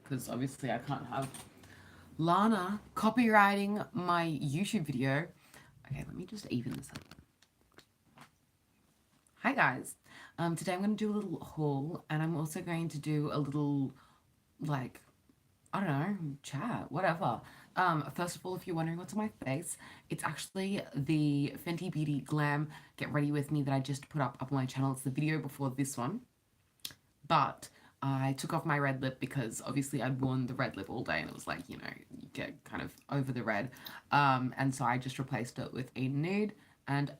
because obviously I can't have Lana copywriting my YouTube video. Okay, let me just even this up. Hi guys. Today I'm going to do a little haul, and I'm also going to do a little, like, I don't know, chat, whatever. First of all, if you're wondering what's on my face, it's actually the Fenty Beauty Glam Get Ready With Me that I just put up on my channel. It's the video before this one. But I took off my red lip because obviously I'd worn the red lip all day and it was like, you get kind of over the red. And so I just replaced it with a nude, and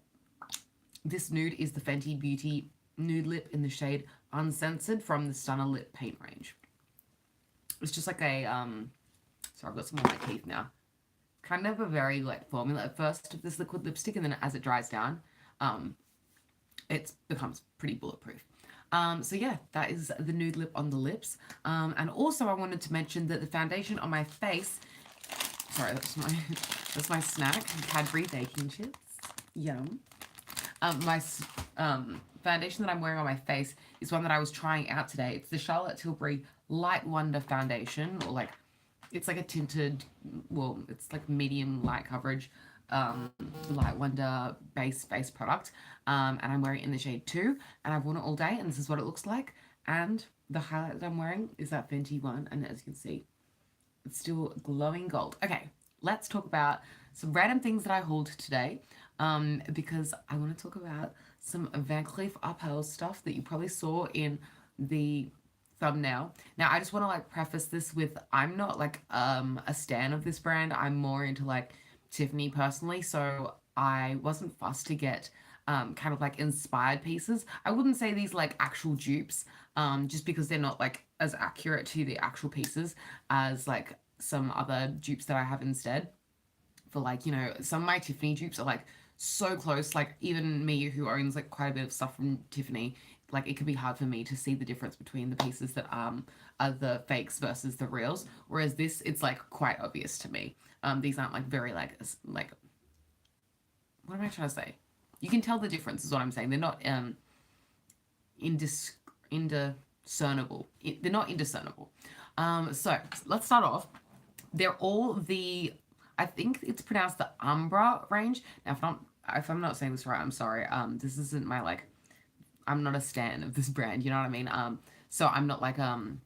this nude is the Fenty Beauty Nude Lip in the shade Uncensored from the Stunner Lip paint range. It's just like a, sorry, I've got some on my teeth now. Kind of a very like formula at first of this liquid lipstick, and then as it dries down, it becomes pretty bulletproof. So yeah, that is the nude lip on the lips. And also I wanted to mention that the foundation on my face, sorry, that's my snack, Cadbury baking chips. Yum. My foundation that I'm wearing on my face is one that I was trying out today. It's the Charlotte Tilbury Light Wonder foundation, or like, it's like a tinted, well, it's like medium light coverage, Light Wonder base face product, and I'm wearing it in the shade 2, and I've worn it all day, and this is what it looks like. And the highlight that I'm wearing is that Fenty one, and as you can see, it's still glowing gold. Okay, let's talk about some random things that I hauled today, because I want to talk about some Van Cleef Arpels stuff that you probably saw in the thumbnail. Now, I just want to like preface this with, I'm not like a stan of this brand. I'm more into like Tiffany personally, so I wasn't fussed to get kind of like inspired pieces. I wouldn't say these like actual dupes, just because they're not like as accurate to the actual pieces as like some other dupes that I have instead. For like, some of my Tiffany dupes are like so close, like even me who owns like quite a bit of stuff from Tiffany, like it can be hard for me to see the difference between the pieces that are the fakes versus the reals, whereas this, it's like quite obvious to me. These aren't like very like what am I trying to say? You can tell the difference is what I'm saying. They're not indiscernible. They're not indiscernible. So let's start off. They're all the, I think it's pronounced the Umbra range. Now, if I'm not saying this right, I'm sorry. This isn't my like, I'm not a stan of this brand, you know what I mean? So I'm not like an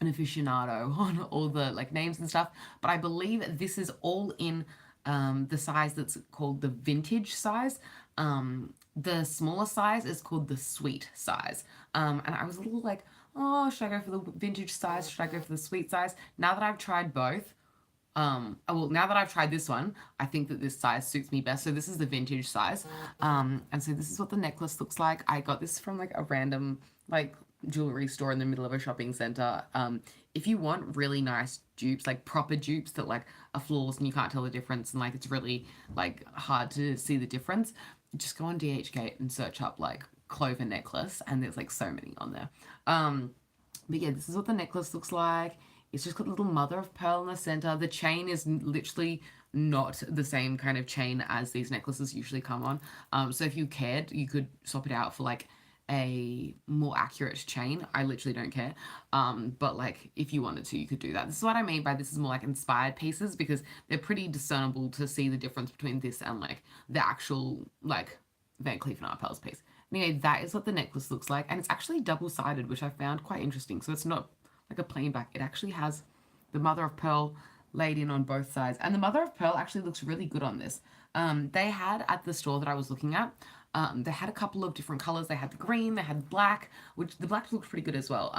aficionado on all the like names and stuff, but I believe this is all in the size that's called the vintage size. The smaller size is called the sweet size. And I was a little like, oh, should I go for the vintage size? Should I go for the sweet size? Now that I've tried both, well, now that I've tried this one, I think that this size suits me best. So this is the vintage size. And so this is what the necklace looks like. I got this from like a random like jewelry store in the middle of a shopping center. If you want really nice dupes, like proper dupes that like are flawless and you can't tell the difference, and like it's really like hard to see the difference, just go on DHgate and search up like clover necklace, and there's like so many on there. But yeah, this is what the necklace looks like. It's just got a little mother of pearl in the center. The chain is literally not the same kind of chain as these necklaces usually come on. So if you cared, you could swap it out for like a more accurate chain. I literally don't care. But like if you wanted to, you could do that. This is what I mean by this is more like inspired pieces, because they're pretty discernible to see the difference between this and like the actual like Van Cleef and Arpels piece. Anyway, that is what the necklace looks like, and it's actually double-sided, which I found quite interesting. So it's not like a plain back. It actually has the mother of pearl laid in on both sides, and the mother of pearl actually looks really good on this. They had at the store that I was looking at, they had a couple of different colors. They had the green, they had black, which the black looked pretty good as well.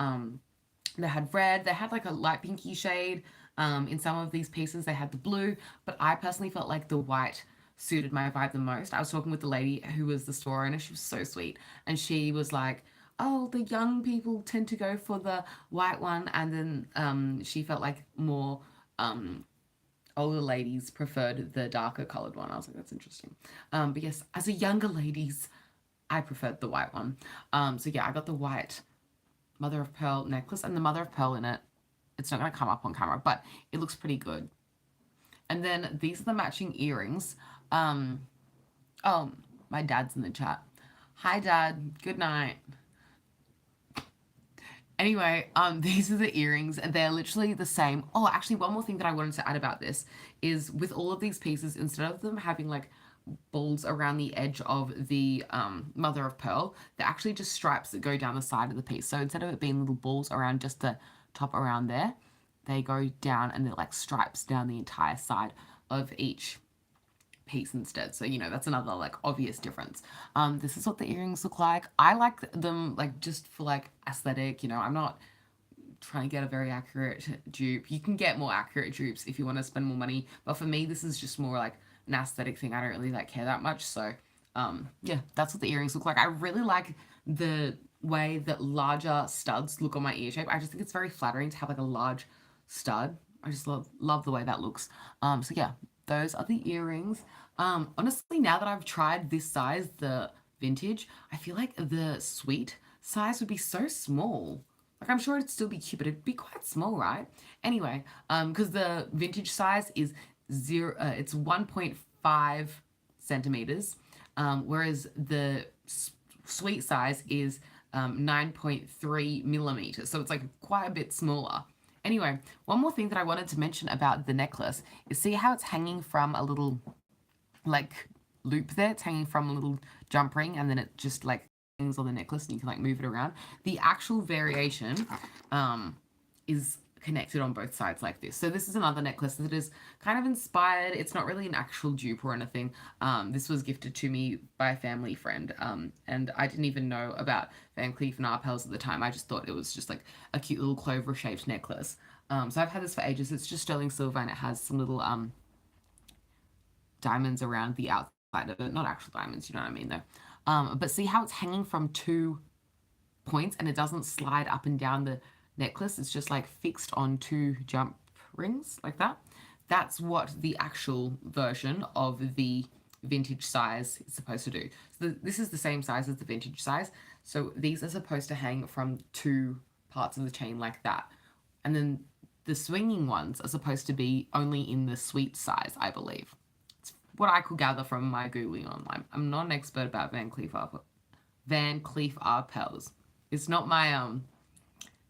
They had red, they had like a light pinky shade. In some of these pieces they had the blue, but I personally felt like the white suited my vibe the most. I was talking with the lady who was the store owner. She was so sweet, and she was like, oh, the young people tend to go for the white one, and then she felt like more older ladies preferred the darker colored one. I was like, that's interesting. But yes, as a younger ladies, I preferred the white one. So yeah, I got the white mother of pearl necklace, and the mother of pearl in it, it's not going to come up on camera, but it looks pretty good. And then these are the matching earrings. Oh, my dad's in the chat. Hi, Dad. Good night. Anyway, these are the earrings, and they're literally the same. Oh, actually, one more thing that I wanted to add about this is with all of these pieces, instead of them having like balls around the edge of the mother of pearl, they're actually just stripes that go down the side of the piece. So instead of it being little balls around just the top around there, they go down and they're like stripes down the entire side of each piece instead. So, you know, that's another like obvious difference. This is what the earrings look like. I like them like just for like aesthetic, you know, I'm not trying to get a very accurate dupe. You can get more accurate dupes if you want to spend more money, but for me, this is just more like an aesthetic thing. I don't really like care that much. So, yeah, that's what the earrings look like. I really like the way that larger studs look on my ear shape. I just think it's very flattering to have like a large stud. I just love the way that looks. So yeah, those are the earrings. Honestly, now that I've tried this size, the vintage, I feel like the sweet size would be so small. Like I'm sure it'd still be cute, but it'd be quite small, right? Anyway, because the vintage size is it's 1.5 centimeters, whereas the sweet size is 9.3 millimeters. So it's like quite a bit smaller. Anyway, one more thing that I wanted to mention about the necklace is see how it's hanging from a little like loop there. It's hanging from a little jump ring, and then it just like hangs on the necklace, and you can like move it around. The actual variation is connected on both sides like this. So this is another necklace that is kind of inspired. It's not really an actual dupe or anything. This was gifted to me by a family friend, and I didn't even know about Van Cleef and Arpels at the time. I just thought it was just like a cute little clover shaped necklace. So I've had this for ages. It's just sterling silver, and it has some little diamonds around the outside of it. Not actual diamonds, you know what I mean though. But see how it's hanging from two points and it doesn't slide up and down the necklace. It's just like fixed on two jump rings like that. That's what the actual version of the vintage size is supposed to do. So this is the same size as the vintage size. So these are supposed to hang from two parts of the chain like that. And then the swinging ones are supposed to be only in the sweet size, I believe. It's what I could gather from my Googling online. I'm not an expert about Van Cleef Arpels. It's not my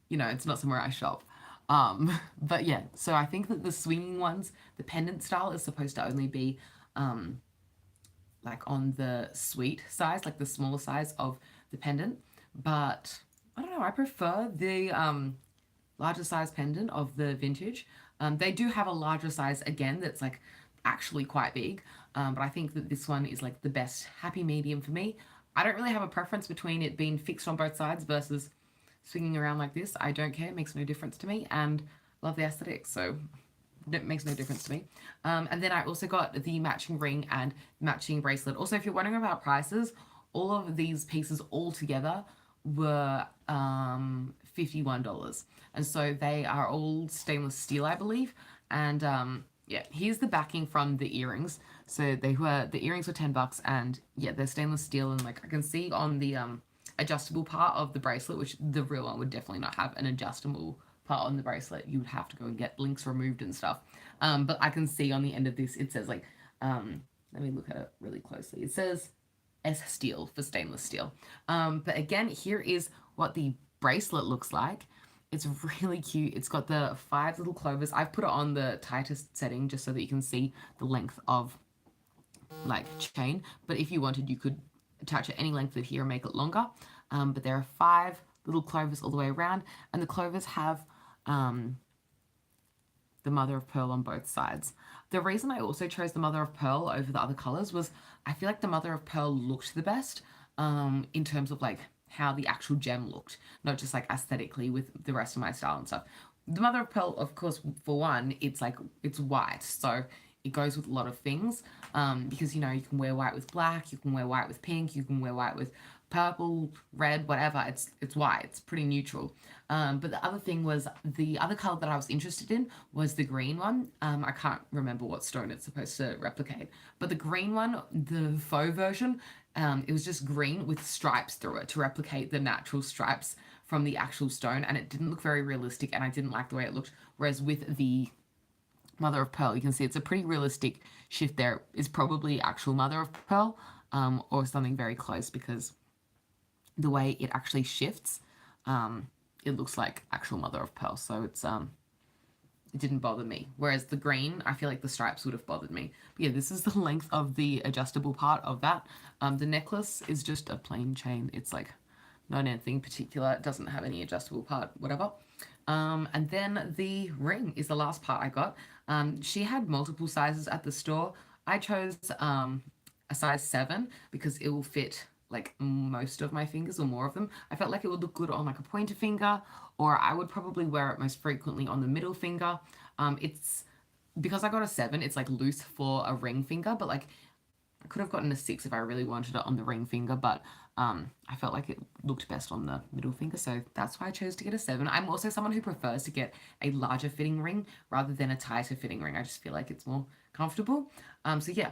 you know, it's not somewhere I shop. But yeah, so I think that the swinging ones, the pendant style, is supposed to only be like on the sweet size, like the smaller size of the pendant. But I don't know, I prefer the larger size pendant of the vintage. They do have a larger size again that's like actually quite big, but I think that this one is like the best happy medium for me. I don't really have a preference between it being fixed on both sides versus swinging around like this. I don't care, it makes no difference to me, and love the aesthetic, so it makes no difference to me. And then I also got the matching ring and matching bracelet. Also, if you're wondering about prices, all of these pieces all together were $51, and so they are all stainless steel, I believe. And yeah, here's the backing from the earrings. So the earrings were $10, and yeah, they're stainless steel, and like I can see on the adjustable part of the bracelet, which the real one would definitely not have an adjustable part on the bracelet. You would have to go and get links removed and stuff. But I can see on the end of this, it says like, let me look at it really closely. It says S steel for stainless steel. But again, here is what the bracelet looks like. It's really cute. It's got the 5 little clovers. I've put it on the tightest setting just so that you can see the length of like chain. But if you wanted, you could attach it any length of here and make it longer. But there are 5 little clovers all the way around, and the clovers have the mother of pearl on both sides. The reason I also chose the mother of pearl over the other colors was I feel like the mother of pearl looked the best in terms of like how the actual gem looked, not just like aesthetically with the rest of my style and stuff. The mother of pearl, of course, for one, it's like it's white, so it goes with a lot of things because you know you can wear white with black, you can wear white with pink, you can wear white with purple, red, whatever. It's white. It's pretty neutral. But the other thing was the other color that I was interested in was the green one. I can't remember what stone it's supposed to replicate, but the green one, the faux version, it was just green with stripes through it to replicate the natural stripes from the actual stone, and it didn't look very realistic, and I didn't like the way it looked. Whereas with the mother of pearl, you can see it's a pretty realistic shift there. It's probably actual mother of pearl or something very close, because the way it actually shifts it looks like actual mother of pearl. So it's it didn't bother me. Whereas the green, I feel like the stripes would have bothered me. But yeah, this is the length of the adjustable part of that. The necklace is just a plain chain. It's like not anything particular. It doesn't have any adjustable part, whatever. And then the ring is the last part I got. She had multiple sizes at the store. I chose a size 7 because it will fit like most of my fingers or more of them. I felt like it would look good on like a pointer finger, or I would probably wear it most frequently on the middle finger. It's because I got a 7, it's like loose for a ring finger, but like I could have gotten a 6 if I really wanted it on the ring finger, but I felt like it looked best on the middle finger, so that's why I chose to get a 7. I'm also someone who prefers to get a larger fitting ring rather than a tighter fitting ring. I just feel like it's more comfortable. So yeah,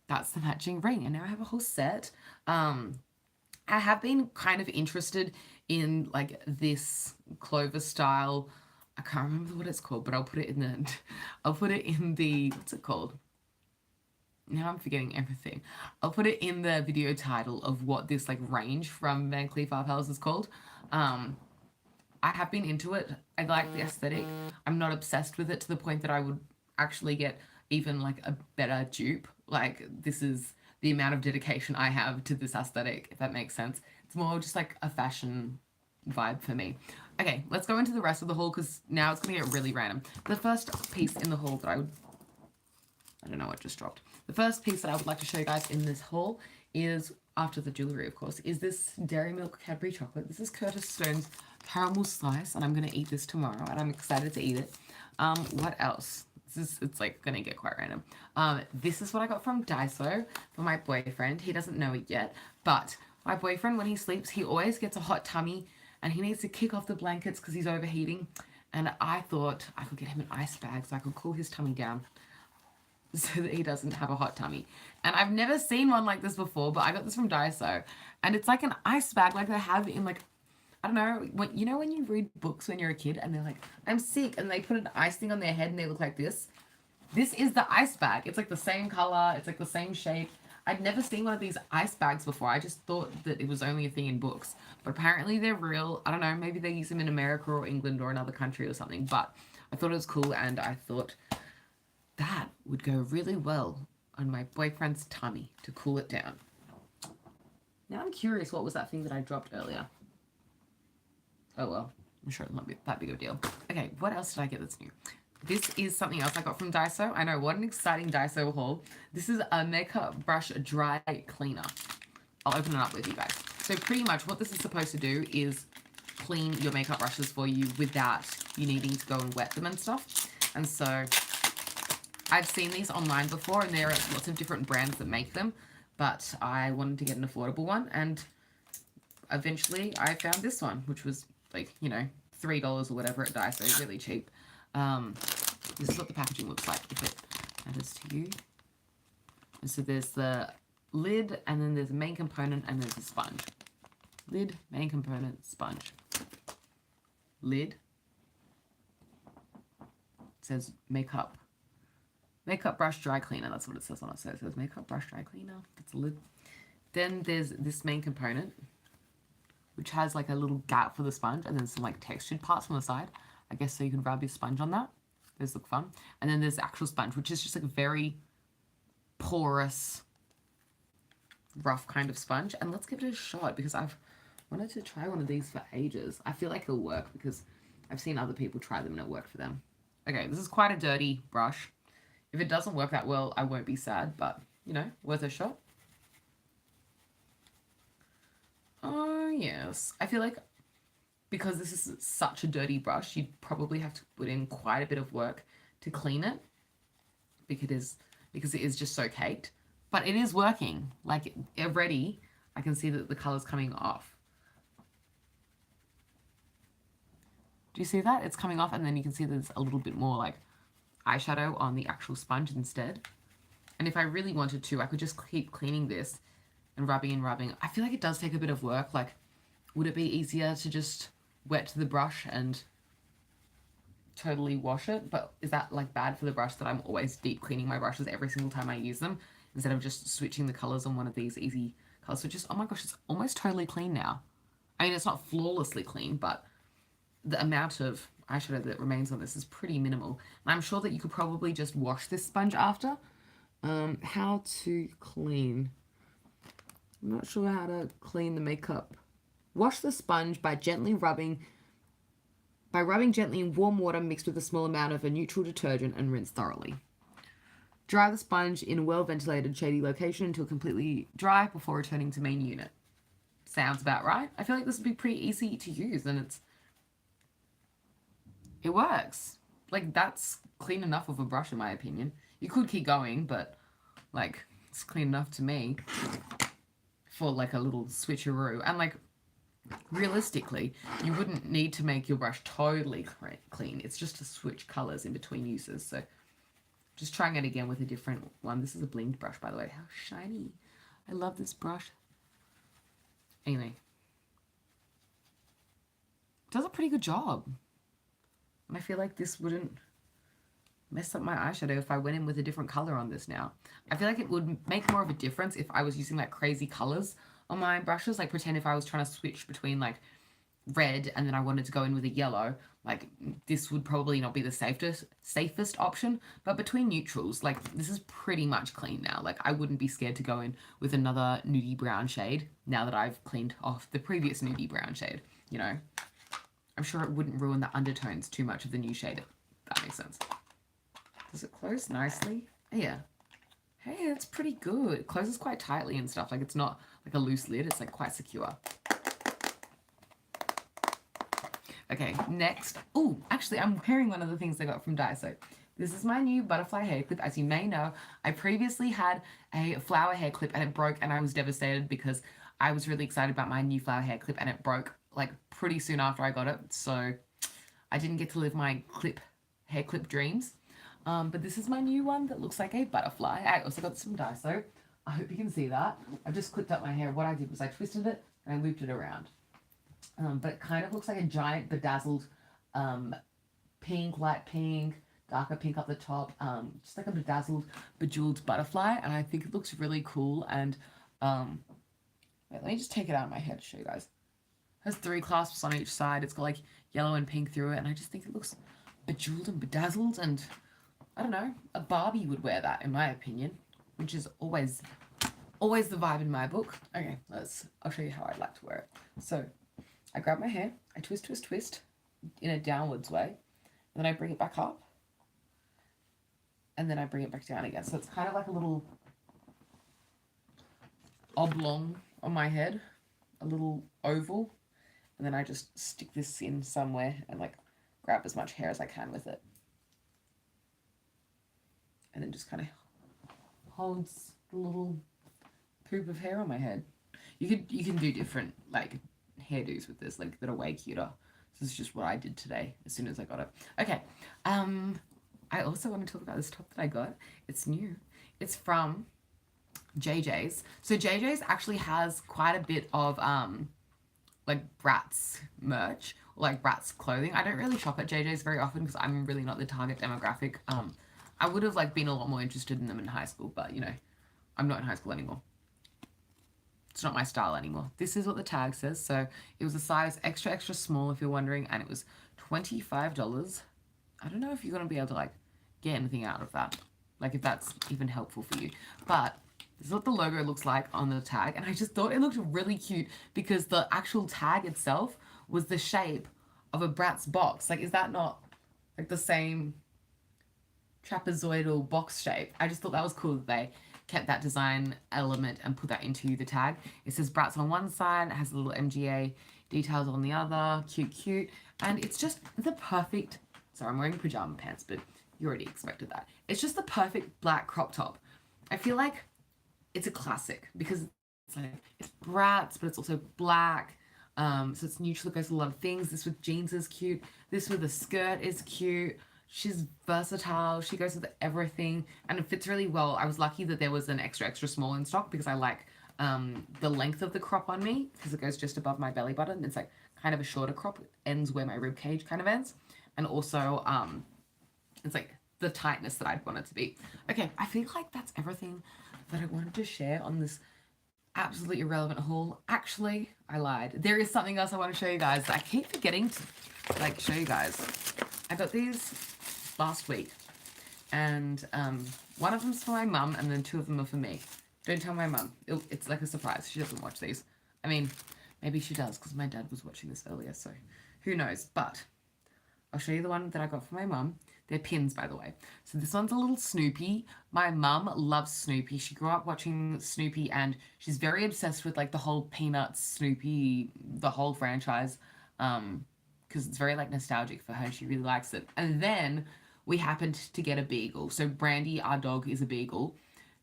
that's the matching ring, and now I have a whole set. I have been kind of interested in like this clover style. I can't remember what it's called, but I'll put it in the what's it called? Now I'm forgetting everything. I'll put it in the video title of what this like range from Van Cleef Arpels is called. I have been into it. I like the aesthetic. I'm not obsessed with it to the point that I would actually get even like a better dupe. Like this is the amount of dedication I have to this aesthetic, if that makes sense. It's more just like a fashion vibe for me. Okay, let's go into the rest of the haul because now it's going to get really random. The first piece in the haul that I don't know what just dropped. The first piece that I would like to show you guys in this haul is, after the jewellery of course, is this Dairy Milk Cadbury chocolate. This is Curtis Stone's caramel slice, and I'm going to eat this tomorrow, and I'm excited to eat it. What else? It's like going to get quite random. This is what I got from Daiso for my boyfriend. He doesn't know it yet, but my boyfriend, when he sleeps, he always gets a hot tummy, and he needs to kick off the blankets because he's overheating. And I thought I could get him an ice bag so I could cool his tummy down so that he doesn't have a hot tummy. And I've never seen one like this before, but I got this from Daiso. And it's like an ice bag like they have in like, I don't know, when you read books when you're a kid and they're like, I'm sick, and they put an ice thing on their head and they look like this. This is the ice bag. It's like the same color. It's like the same shape. I'd never seen one of these ice bags before. I just thought that it was only a thing in books. But apparently they're real. I don't know, maybe they use them in America or England or another country or something. But I thought it was cool, and I thought that would go really well on my boyfriend's tummy to cool it down. Now I'm curious, what was that thing that I dropped earlier? Oh well, I'm sure it's not that big of a deal. Okay, what else did I get that's new? This is something else I got from Daiso. I know, what an exciting Daiso haul. This is a makeup brush dry cleaner. I'll open it up with you guys. So pretty much what this is supposed to do is clean your makeup brushes for you without you needing to go and wet them and stuff. And so I've seen these online before, and there are lots of different brands that make them, but I wanted to get an affordable one, and eventually I found this one, which was like, you know, $3 or whatever at Daiso, really cheap. This is what the packaging looks like, if it matters to you. And so there's the lid, and then there's a main component, and there's a sponge. Lid, main component, sponge. Lid. It says makeup brush dry cleaner. That's what it says on it. So it says makeup brush dry cleaner. That's a lid. Then there's this main component, which has like a little gap for the sponge, and then some like textured parts on the side, I guess, so you can rub your sponge on that. Those look fun. And then there's the actual sponge, which is just like a very porous, rough kind of sponge. And let's give it a shot because I've wanted to try one of these for ages. I feel like it'll work because I've seen other people try them and it worked for them. Okay, this is quite a dirty brush. If it doesn't work that well, I won't be sad, but, you know, worth a shot. Oh, yes. I feel like because this is such a dirty brush, you'd probably have to put in quite a bit of work to clean it because it is just so caked. But it is working. Like, already, I can see that the colour's coming off. Do you see that? It's coming off, and then you can see there's a little bit more, like, eyeshadow on the actual sponge instead. And if I really wanted to, I could just keep cleaning this and rubbing and rubbing. I feel like it does take a bit of work. Like, would it be easier to just wet the brush and totally wash it? But is that like bad for the brush that I'm always deep cleaning my brushes every single time I use them instead of just switching the colors on one of these easy color switches? Oh my gosh, it's almost totally clean now. I mean, it's not flawlessly clean, but the amount of eyeshadow that remains on this is pretty minimal. And I'm sure that you could probably just wash this sponge after. How to clean. I'm not sure how to clean the makeup. Wash the sponge by rubbing gently in warm water mixed with a small amount of a neutral detergent and rinse thoroughly. Dry the sponge in a well-ventilated, shady location until completely dry before returning to main unit. Sounds about right. I feel like this would be pretty easy to use, and it works. Like, that's clean enough of a brush in my opinion. You could keep going, but like, it's clean enough to me for like a little switcheroo. And like, realistically, you wouldn't need to make your brush totally clean. It's just to switch colors in between uses. So just trying it again with a different one. This is a blinged brush, by the way. How shiny. I love this brush. Anyway. Does a pretty good job. And I feel like this wouldn't mess up my eyeshadow if I went in with a different color on this now. I feel like it would make more of a difference if I was using like crazy colors on my brushes. Like pretend if I was trying to switch between like red and then I wanted to go in with a yellow, like this would probably not be the safest option. But between neutrals, like this is pretty much clean now. Like I wouldn't be scared to go in with another nudie brown shade now that I've cleaned off the previous nudie brown shade, you know. I'm sure it wouldn't ruin the undertones too much of the new shade, if that makes sense. Does it close nicely? Yeah. Hey, it's pretty good. It closes quite tightly and stuff. Like it's not like a loose lid. It's like quite secure. Okay, next. Oh, actually, I'm wearing one of the things I got from Daiso. This is my new butterfly hair clip. As you may know, I previously had a flower hair clip and it broke, and I was devastated because I was really excited about my new flower hair clip and it broke like pretty soon after I got it. So I didn't get to live my hair clip dreams. But this is my new one that looks like a butterfly. I also got this from Daiso. I hope you can see that. I've just clipped up my hair. What I did was I twisted it and I looped it around. But it kind of looks like a giant bedazzled pink, light pink, darker pink up the top, just like a bedazzled, bejeweled butterfly. And I think it looks really cool. And wait, let me just take it out of my hair to show you guys. It has 3 clasps on each side. It's got like yellow and pink through it. And I just think it looks bejeweled and bedazzled. And I don't know, a Barbie would wear that in my opinion, which is always the vibe in my book. Okay, I'll show you how I'd like to wear it. So I grab my hair, I twist in a downwards way, and then I bring it back up, and then I bring it back down again. So it's kind of like a little oblong on my head, a little oval, and then I just stick this in somewhere and like grab as much hair as I can with it. And then just kind of holds the little poop of hair on my head. You can do different like hairdos with this, like that are way cuter. This is just what I did today as soon as I got it. Okay. I also want to talk about this top that I got. It's new. It's from JJ's. So JJ's actually has quite a bit of like Bratz merch, or like Bratz clothing. I don't really shop at JJ's very often because I'm really not the target demographic. I would have like been a lot more interested in them in high school, but you know, I'm not in high school anymore. It's not my style anymore. This is what the tag says. So it was a size extra, extra small if you're wondering, and it was $25. I don't know if you're going to be able to like get anything out of that. Like if that's even helpful for you. But this is what the logo looks like on the tag. And I just thought it looked really cute because the actual tag itself was the shape of a Bratz box. Like, is that not like the same trapezoidal box shape? I just thought that was cool that they kept that design element and put that into the tag. It says Bratz on one side, it has a little MGA details on the other, cute, and it's just the perfect, sorry, I'm wearing pajama pants, but you already expected that. It's just the perfect black crop top. I feel like it's a classic because it's like, it's Bratz, but it's also black, so it's neutral, it goes with a lot of things. This with jeans is cute, this with a skirt is cute. She's versatile. She goes with everything and it fits really well. I was lucky that there was an extra, extra small in stock because I like the length of the crop on me because it goes just above my belly button. It's like kind of a shorter crop. It ends where my rib cage kind of ends. And also it's like the tightness that I'd want it to be. Okay, I feel like that's everything that I wanted to share on this absolutely irrelevant haul. Actually, I lied. There is something else I want to show you guys. I keep forgetting to like show you guys. I got these last week, and one of them's for my mum, and then two of them are for me. Don't tell my mum. It's like a surprise. She doesn't watch these. I mean, maybe she does because my dad was watching this earlier, so who knows. But I'll show you the one that I got for my mum. They're pins, by the way. So this one's a little Snoopy. My mum loves Snoopy. She grew up watching Snoopy, and she's very obsessed with like the whole Peanuts, Snoopy, the whole franchise, because it's very like nostalgic for her. She really likes it. And then we happened to get a beagle. So Brandy, our dog, is a beagle,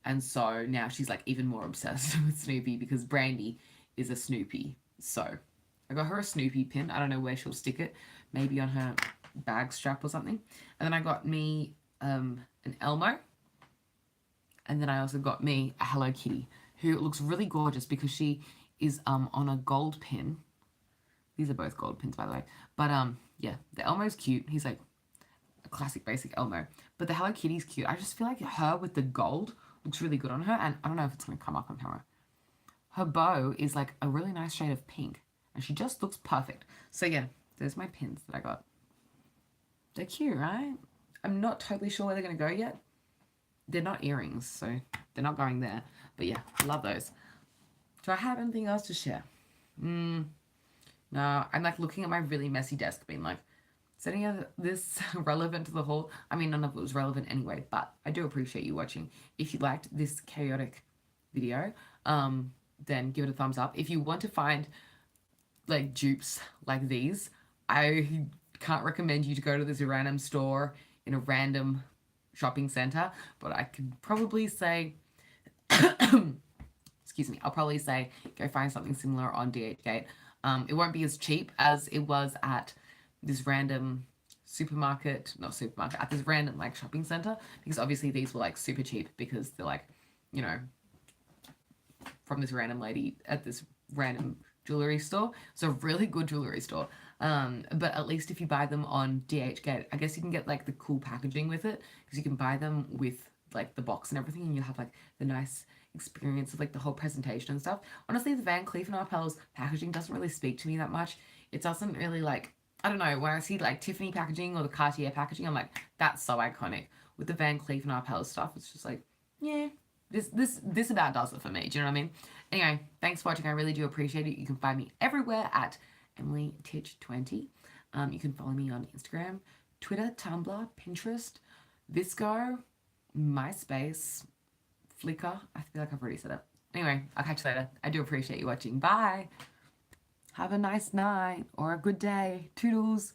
and so now she's like even more obsessed with Snoopy because Brandy is a Snoopy. So I got her a Snoopy pin. I don't know where she'll stick it. Maybe on her bag strap or something. And then I got me an Elmo. And then I also got me a Hello Kitty, who looks really gorgeous because she is on a gold pin. These are both gold pins, by the way. But yeah, the Elmo's cute. He's like a classic basic Elmo. But the Hello Kitty's cute. I just feel like her with the gold looks really good on her. And I don't know if it's going to come up on camera. Her bow is like a really nice shade of pink. And she just looks perfect. So yeah, there's my pins that I got. They're cute, right? I'm not totally sure where they're going to go yet. They're not earrings, so they're not going there. But yeah, love those. Do I have anything else to share? No, I'm like looking at my really messy desk being like, is any of this relevant to the haul? I mean, none of it was relevant anyway, but I do appreciate you watching. If you liked this chaotic video, then give it a thumbs up. If you want to find like dupes like these, I can't recommend you to go to this random store in a random shopping center, but I could probably say, excuse me, I'll probably say go find something similar on DHgate. It won't be as cheap as it was at this random at this random like shopping center, because obviously these were like super cheap because they're like, you know, from this random lady at this random jewelry store. It's a really good jewelry store. But at least if you buy them on DHgate, I guess you can get like the cool packaging with it, because you can buy them with like the box and everything, and you'll have like the nice experience of like the whole presentation and stuff. Honestly, the Van Cleef and Arpels packaging doesn't really speak to me that much. It doesn't really like, I don't know, when I see like Tiffany packaging or the Cartier packaging, I'm like, that's so iconic. With the Van Cleef and Arpels stuff, it's just like, yeah, this about does it for me. Do you know what I mean? Anyway, thanks for watching. I really do appreciate it. You can find me everywhere at EmilyTitch20. You can follow me on Instagram, Twitter, Tumblr, Pinterest, Visco, MySpace, Flickr. I feel like I've already said it. Anyway, I'll catch you later. I do appreciate you watching. Bye. Have a nice night or a good day. Toodles.